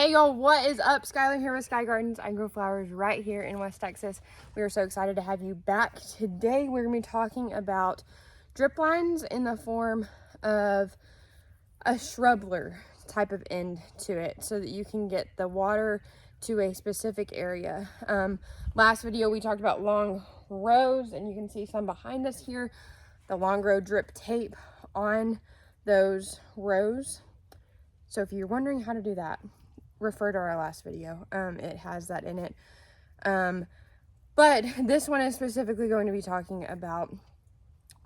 Hey y'all, what is up? Skylar here with Sky Gardens. I grow flowers right here in West Texas. We are so excited to have you back. Today we're going to be talking about drip lines in the form of a shrubler type of end to it so that you can get the water to a specific area. Last video we talked about long rows, and you can see some behind us here, the long row drip tape on those rows. So if you're wondering how to do that, refer to our last video. It has that in it. But this one is specifically going to be talking about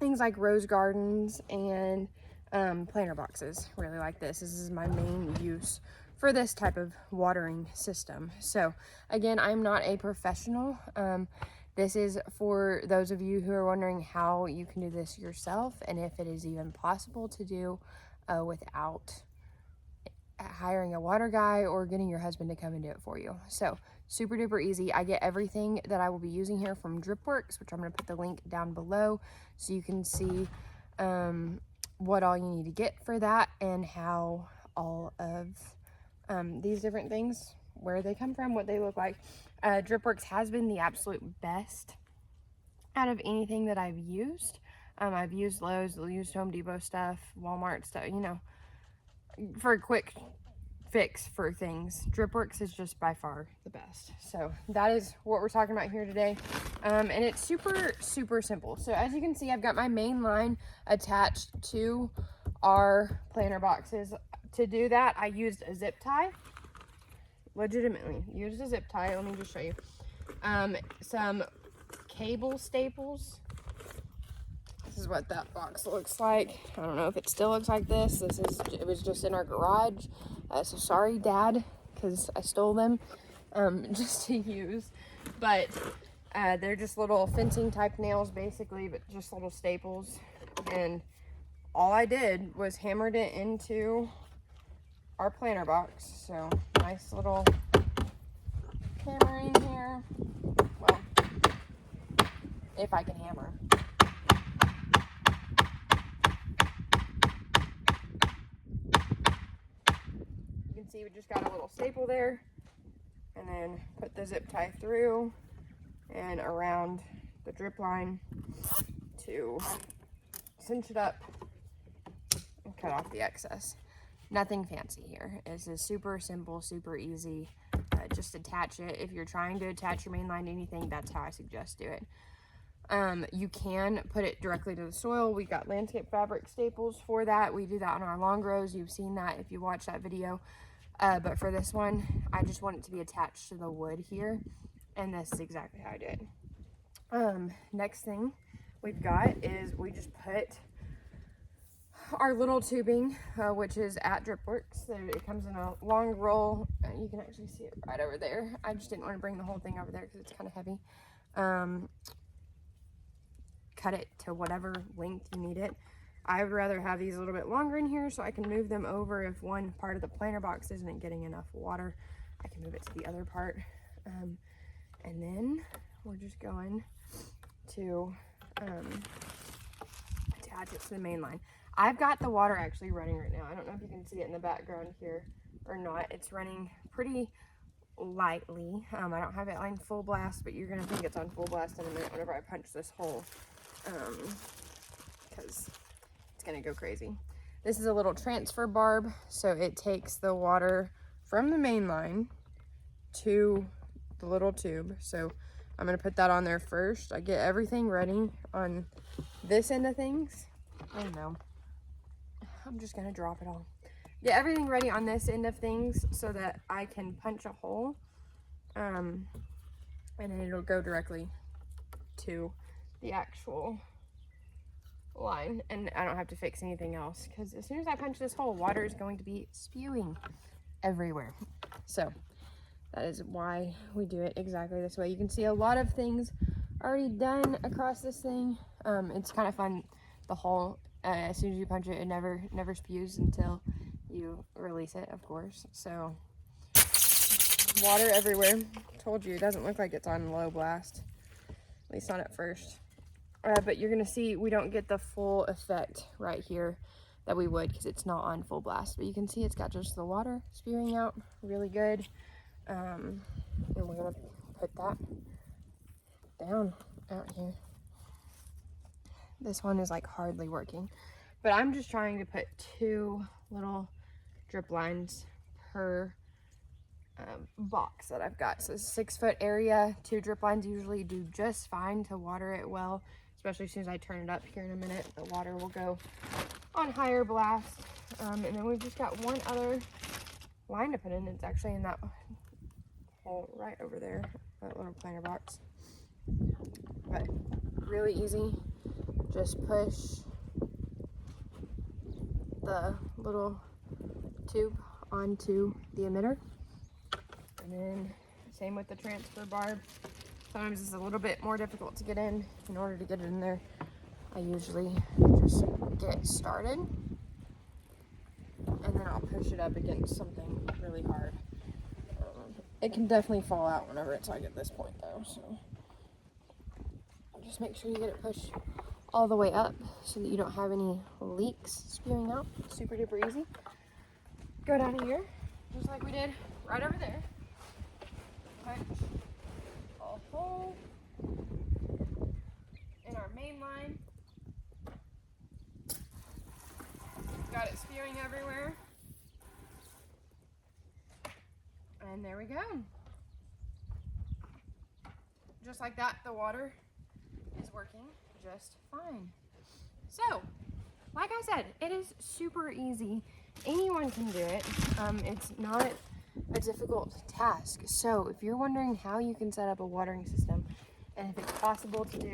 things like rose gardens and planter boxes. Really like this. This is my main use for this type of watering system. So again, I'm not a professional. This is for those of you who are wondering how you can do this yourself and if it is even possible to do without hiring a water guy or getting your husband to come and do it for you. So super duper easy. I get everything that I will be using here from DripWorks, which I'm going to put the link down below so you can see what all you need to get for that and how all of these different things, where they come from, what they look like. DripWorks has been the absolute best out of anything that I've used. I've used Lowe's, used Home Depot stuff, Walmart stuff, you know, for a quick fix for things. DripWorks is just by far the best. So that is what we're talking about here today. And it's super simple. So as you can see, I've got my main line attached to our planter boxes. To do that, I used a zip tie. Legitimately used a zip tie. Let me just show you. Some cable staples. This is what that box looks like. I don't know if it still looks like this. It was just in our garage. So sorry, Dad, because I stole them just to use. But they're just little fencing type nails basically, but just little staples. And all I did was hammered it into our planter box. So nice little hammering here. Well, if I can hammer. See, we just got a little staple there, and then put the zip tie through and around the drip line to cinch it up and cut off the excess. Nothing fancy here. This is super simple, super easy. Just attach it. If you're trying to attach your main line to anything, that's how I suggest do it. You can put it directly to the soil. We got landscape fabric staples for that. We do that on our long rows. You've seen that if you watched that video. But for this one, I just want it to be attached to the wood here, and this is exactly how I do it. Next thing we've got is we just put our little tubing, which is at DripWorks. So it comes in a long roll. You can actually see it right over there. I just didn't want to bring the whole thing over there because it's kind of heavy. Cut it to whatever length you need it. I would rather have these a little bit longer in here so I can move them over if one part of the planter box isn't getting enough water. I can move it to the other part. And then we're just going to attach it to the main line. I've got the water actually running right now. I don't know if you can see it in the background here or not. It's running pretty lightly. I don't have it on full blast, but you're gonna think it's on full blast in a minute whenever I punch this hole, because gonna go crazy. This is a little transfer barb, so it takes the water from the main line to the little tube. So I'm gonna put that on there first. I get everything ready on this end of things. I don't know, I'm just gonna drop it all. Get everything ready on this end of things so that I can punch a hole, and then it'll go directly to the actual line, and I don't have to fix anything else, because as soon as I punch this hole, water is going to be spewing everywhere. So that is why we do it exactly this way. You can see a lot of things already done across this thing. It's kind of fun. The hole, as soon as you punch it, it never spews until you release it, of course. So water everywhere. Told you, it doesn't look like it's on low blast, at least not at first. But you're gonna see we don't get the full effect right here that we would because it's not on full blast. But you can see it's got just the water spewing out really good. And we're gonna put that down out here. This one is like hardly working, but I'm just trying to put 2 little drip lines per box that I've got. So 6-foot area, 2 drip lines usually do just fine to water it well, especially as soon as I turn it up here in a minute. The water will go on higher blast. And then we've just got one other line to put in. It's actually in that hole right over there, that little planter box. But really easy. Just push the little tube onto the emitter. And then same with the transfer barb. Sometimes it's a little bit more difficult to get in. In order to get it in there, I usually just get started. And then I'll push it up against something really hard. It can definitely fall out whenever it's like at this point though, so just make sure you get it pushed all the way up so that you don't have any leaks spewing out. Super duper easy. Go down here, just like we did right over there. Punch a hole in our main line. Got it spewing everywhere. And there we go. Just like that, the water is working just fine. So, like I said, it is super easy. Anyone can do it. It's not a difficult task. So if you're wondering how you can set up a watering system and if it's possible to do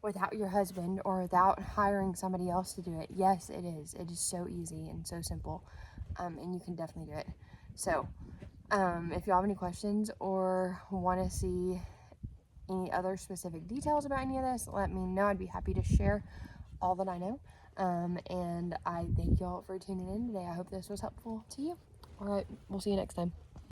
without your husband or without hiring somebody else to do it, yes, it is. It is so easy and so simple, and you can definitely do it. So if you have any questions or want to see any other specific details about any of this, let me know. I'd be happy to share all that I know. And I thank y'all for tuning in today. I hope this was helpful to you. All right, we'll see you next time.